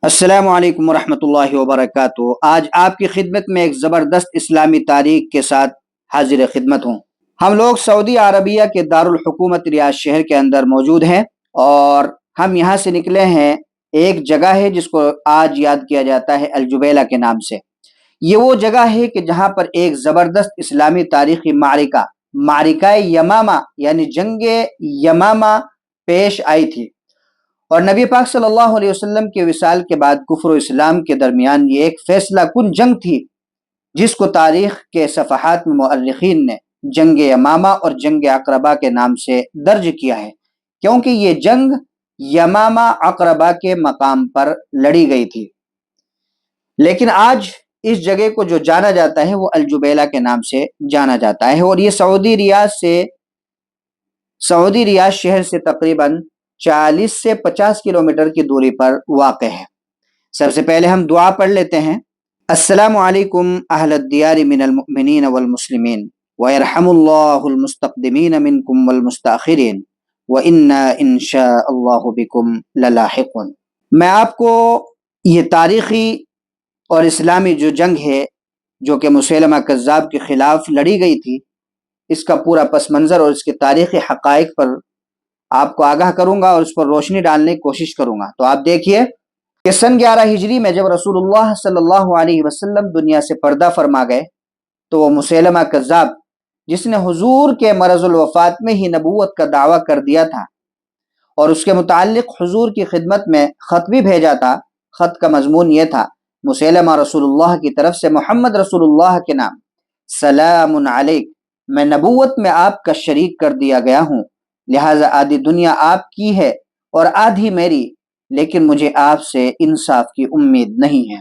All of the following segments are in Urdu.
السلام علیکم ورحمۃ اللہ وبرکاتہ۔ آج آپ کی خدمت میں ایک زبردست اسلامی تاریخ کے ساتھ حاضر خدمت ہوں۔ ہم لوگ سعودی عربیہ کے دارالحکومت ریاض شہر کے اندر موجود ہیں، اور ہم یہاں سے نکلے ہیں۔ ایک جگہ ہے جس کو آج یاد کیا جاتا ہے الجبیلہ کے نام سے۔ یہ وہ جگہ ہے کہ جہاں پر ایک زبردست اسلامی تاریخی معرکہ یمامہ یعنی جنگ یمامہ پیش آئی تھی، اور نبی پاک صلی اللہ علیہ وسلم کے وصال کے بعد کفر و اسلام کے درمیان یہ ایک فیصلہ کن جنگ تھی، جس کو تاریخ کے صفحات میں مؤرخین نے جنگ یمامہ اور جنگ عقربہ کے نام سے درج کیا ہے، کیونکہ یہ جنگ یمامہ عقربہ کے مقام پر لڑی گئی تھی۔ لیکن آج اس جگہ کو جو جانا جاتا ہے وہ الجبیلہ کے نام سے جانا جاتا ہے، اور یہ سعودی ریاض شہر سے تقریباً 40 سے 50 کلومیٹر کی دوری پر واقع ہے۔ سب سے پہلے ہم دعا پڑھ لیتے ہیں۔ السلام علیکم اہل الدیار من المؤمنین والمسلمین ویرحم اللہ المستقدمین منکم والمستاخرین وإنا انشاء اللہ بکم للاحقون۔ میں آپ کو یہ تاریخی اور اسلامی جو جنگ ہے جو کہ مسیلمہ کذاب کے خلاف لڑی گئی تھی، اس کا پورا پس منظر اور اس کے تاریخی حقائق پر آپ کو آگاہ کروں گا اور اس پر روشنی ڈالنے کی کوشش کروں گا۔ تو آپ دیکھیے کہ سن 11 ہجری میں جب رسول اللہ صلی اللہ علیہ وسلم دنیا سے پردہ فرما گئے، تو وہ مسیلمہ کذاب جس نے حضور کے مرض الوفات میں ہی نبوت کا دعویٰ کر دیا تھا اور اس کے متعلق حضور کی خدمت میں خط بھی بھیجا تھا، خط کا مضمون یہ تھا: مسیلمہ رسول اللہ کی طرف سے محمد رسول اللہ کے نام، سلام علیک، میں نبوت میں آپ کا شریک کر دیا گیا ہوں، لہٰذا آدھی دنیا آپ کی ہے اور آدھی میری، لیکن مجھے آپ سے انصاف کی امید نہیں ہے۔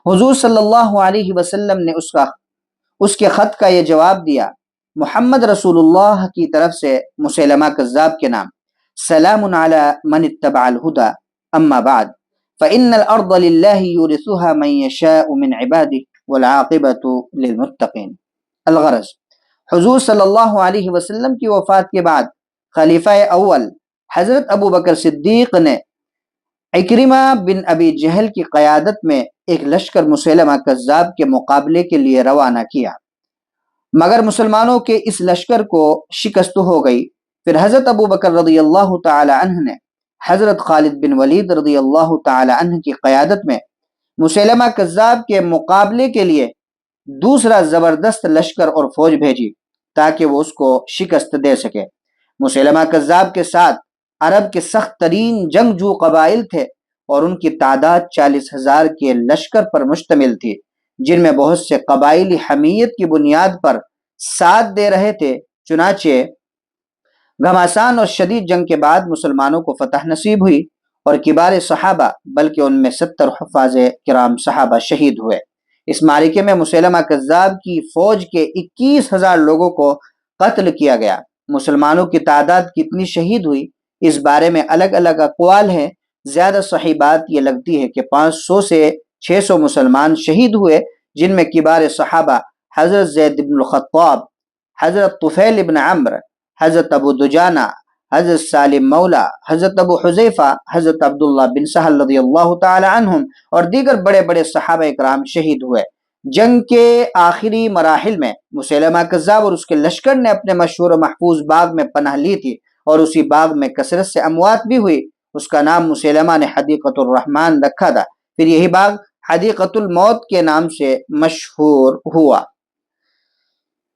حضور صلی اللہ علیہ وسلم نے اس کے خط کا یہ جواب دیا: محمد رسول اللہ کی طرف سے مسیلمہ کذاب کے نام، سلام علی من اتبع الہدی، اما بعد فإن الارض للہ یورثها من یشاء من عباده والعاقبۃ للمتقین۔ الغرض، حضور صلی اللہ علیہ وسلم کی وفات کے بعد خلیفہ اول حضرت ابو بکر صدیق نے عکرمہ بن ابی جہل کی قیادت میں ایک لشکر مسیلمہ کذاب کے مقابلے کے لیے روانہ کیا، مگر مسلمانوں کے اس لشکر کو شکست ہو گئی۔ پھر حضرت ابو بکر رضی اللہ تعالی عنہ نے حضرت خالد بن ولید رضی اللہ تعالی عنہ کی قیادت میں مسیلمہ کذاب کے مقابلے کے لیے دوسرا زبردست لشکر اور فوج بھیجی تاکہ وہ اس کو شکست دے سکے۔ مسیلمہ کذاب کے ساتھ عرب کے سخت ترین جنگجو قبائل تھے، اور ان کی تعداد 40,000 کے لشکر پر مشتمل تھی، جن میں بہت سے قبائلی حمیت کی بنیاد پر ساتھ دے رہے تھے۔ چنانچہ گھمسان اور شدید جنگ کے بعد مسلمانوں کو فتح نصیب ہوئی، اور کبار صحابہ بلکہ ان میں 70 حفاظ کرام صحابہ شہید ہوئے۔ اس معرکے میں مسیلمہ کذاب کی فوج کے 21,000 لوگوں کو قتل کیا گیا۔ مسلمانوں کی تعداد کتنی شہید ہوئی اس بارے میں الگ الگ اقوال ہیں۔ زیادہ صحیح بات یہ لگتی ہے کہ 500 سے 600 مسلمان شہید ہوئے، جن میں کبار صحابہ حضرت زید بن الخطاب، حضرت طفیل بن عمرو، حضرت ابو دجانہ، حضرت سالم مولا، حضرت ابو حذیفہ، حضرت عبداللہ بن سہل رضی اللہ تعالی عنہم اور دیگر بڑے بڑے صحابہ اکرام شہید ہوئے۔ جنگ کے آخری مراحل میں مسیلمہ کذاب اور اس کے لشکر نے اپنے مشہور و محفوظ باغ میں پناہ لی تھی، اور اسی باغ میں کثرت سے اموات بھی ہوئی۔ اس کا نام مسیلمہ نے حدیقۃ الرحمن رکھا تھا، پھر یہی باغ حدیقۃ الموت کے نام سے مشہور ہوا۔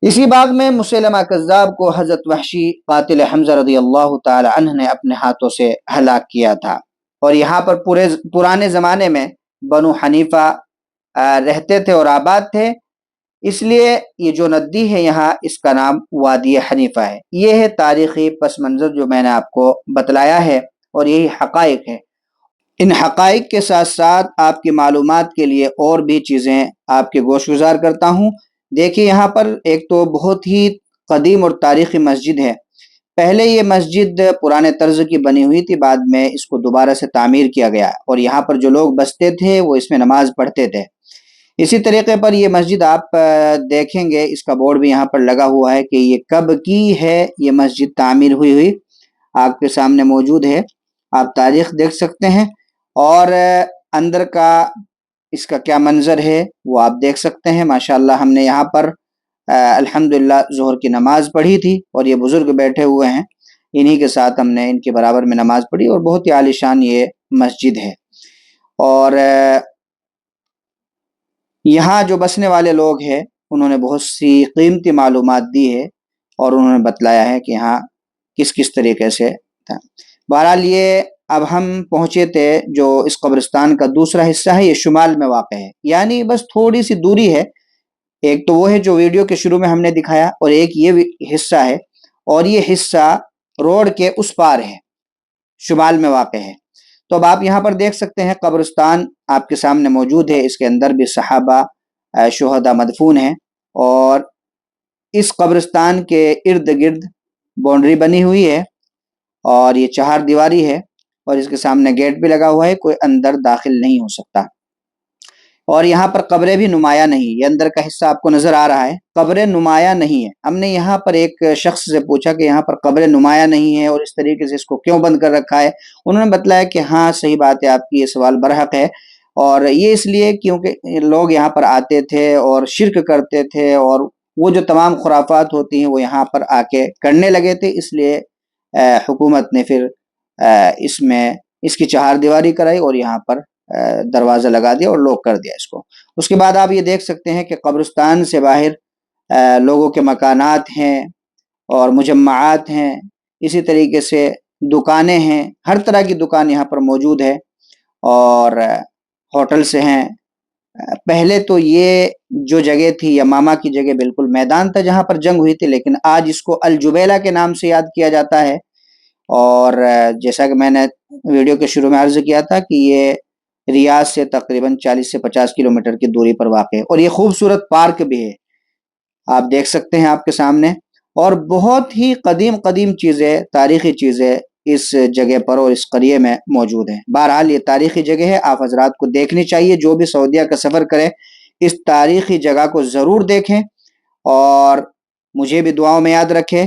اسی باغ میں مسیلمہ کذاب کو حضرت وحشی قاتل حمزہ رضی اللہ تعالی عنہ نے اپنے ہاتھوں سے ہلاک کیا تھا، اور یہاں پر پرانے زمانے میں بنو حنیفہ رہتے تھے اور آباد تھے، اس لیے یہ جو ندی ہے یہاں اس کا نام وادی حنیفہ ہے۔ یہ ہے تاریخی پس منظر جو میں نے آپ کو بتلایا ہے، اور یہی حقائق ہے۔ ان حقائق کے ساتھ ساتھ آپ کی معلومات کے لیے اور بھی چیزیں آپ کے گوش گزار کرتا ہوں۔ دیکھیے یہاں پر ایک تو بہت ہی قدیم اور تاریخی مسجد ہے۔ پہلے یہ مسجد پرانے طرز کی بنی ہوئی تھی، بعد میں اس کو دوبارہ سے تعمیر کیا گیا، اور یہاں پر جو لوگ بستے تھے وہ اس میں نماز پڑھتے تھے۔ اسی طریقے پر یہ مسجد آپ دیکھیں گے، اس کا بورڈ بھی یہاں پر لگا ہوا ہے کہ یہ کب کی ہے یہ مسجد تعمیر ہوئی آپ کے سامنے موجود ہے، آپ تاریخ دیکھ سکتے ہیں۔ اور اندر کا اس کا کیا منظر ہے وہ آپ دیکھ سکتے ہیں۔ ماشاءاللہ ہم نے یہاں پر الحمدللہ ظہر کی نماز پڑھی تھی، اور یہ بزرگ بیٹھے ہوئے ہیں، انہی کے ساتھ ہم نے ان کے برابر میں نماز پڑھی، اور بہت ہی عالی شان یہ مسجد ہے۔ اور یہاں جو بسنے والے لوگ ہیں انہوں نے بہت سی قیمتی معلومات دی ہے، اور انہوں نے بتلایا ہے کہ یہاں کس کس طریقے سے تھا۔ بہرحال یہ اب ہم پہنچے تھے جو اس قبرستان کا دوسرا حصہ ہے، یہ شمال میں واقع ہے، یعنی بس تھوڑی سی دوری ہے۔ ایک تو وہ ہے جو ویڈیو کے شروع میں ہم نے دکھایا، اور ایک یہ حصہ ہے، اور یہ حصہ روڈ کے اس پار ہے، شمال میں واقع ہے۔ تو اب آپ یہاں پر دیکھ سکتے ہیں قبرستان آپ کے سامنے موجود ہے، اس کے اندر بھی صحابہ شہداء مدفون ہیں، اور اس قبرستان کے ارد گرد باؤنڈری بنی ہوئی ہے، اور یہ 4 دیواری ہے، اور اس کے سامنے گیٹ بھی لگا ہوا ہے، کوئی اندر داخل نہیں ہو سکتا۔ اور یہاں پر قبریں بھی نمایاں نہیں، یہ اندر کا حصہ آپ کو نظر آ رہا ہے، قبریں نمایاں نہیں ہے۔ ہم نے یہاں پر ایک شخص سے پوچھا کہ یہاں پر قبریں نمایاں نہیں ہیں اور اس طریقے سے اس کو کیوں بند کر رکھا ہے؟ انہوں نے بتلایا کہ ہاں صحیح بات ہے، آپ کی یہ سوال برحق ہے، اور یہ اس لیے کیونکہ لوگ یہاں پر آتے تھے اور شرک کرتے تھے، اور وہ جو تمام خرافات ہوتی ہیں وہ یہاں پر آ کے کرنے لگے تھے، اس لیے حکومت نے پھر اس کی 4 دیواری کرائی، اور یہاں پر دروازہ لگا دیا اور لوک کر دیا اس کو۔ اس کے بعد آپ یہ دیکھ سکتے ہیں کہ قبرستان سے باہر لوگوں کے مکانات ہیں اور مجمعات ہیں، اسی طریقے سے دکانیں ہیں، ہر طرح کی دکان یہاں پر موجود ہے، اور ہوٹل سے ہیں۔ پہلے تو یہ جو جگہ تھی یمامہ کی جگہ بالکل میدان تھا جہاں پر جنگ ہوئی تھی، لیکن آج اس کو الجبیلہ کے نام سے یاد کیا جاتا ہے، اور جیسا کہ میں نے ویڈیو کے شروع میں عرض کیا تھا کہ یہ ریاض سے تقریباً 40 سے 50 کلومیٹر کی دوری پر واقع ہے، اور یہ خوبصورت پارک بھی ہے، آپ دیکھ سکتے ہیں آپ کے سامنے، اور بہت ہی قدیم چیزیں، تاریخی چیزیں اس جگہ پر اور اس قریے میں موجود ہیں۔ بہرحال یہ تاریخی جگہ ہے، آپ حضرات کو دیکھنی چاہیے، جو بھی سعودیہ کا سفر کرے اس تاریخی جگہ کو ضرور دیکھیں، اور مجھے بھی دعاؤں میں یاد رکھیں۔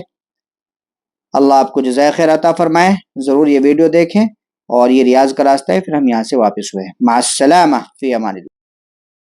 اللہ آپ کو جزائے خیر عطا فرمائے، ضرور یہ ویڈیو دیکھیں، اور یہ ریاض کا راستہ ہے، پھر ہم یہاں سے واپس ہوئے۔ مع السلامہ، فی امان اللہ۔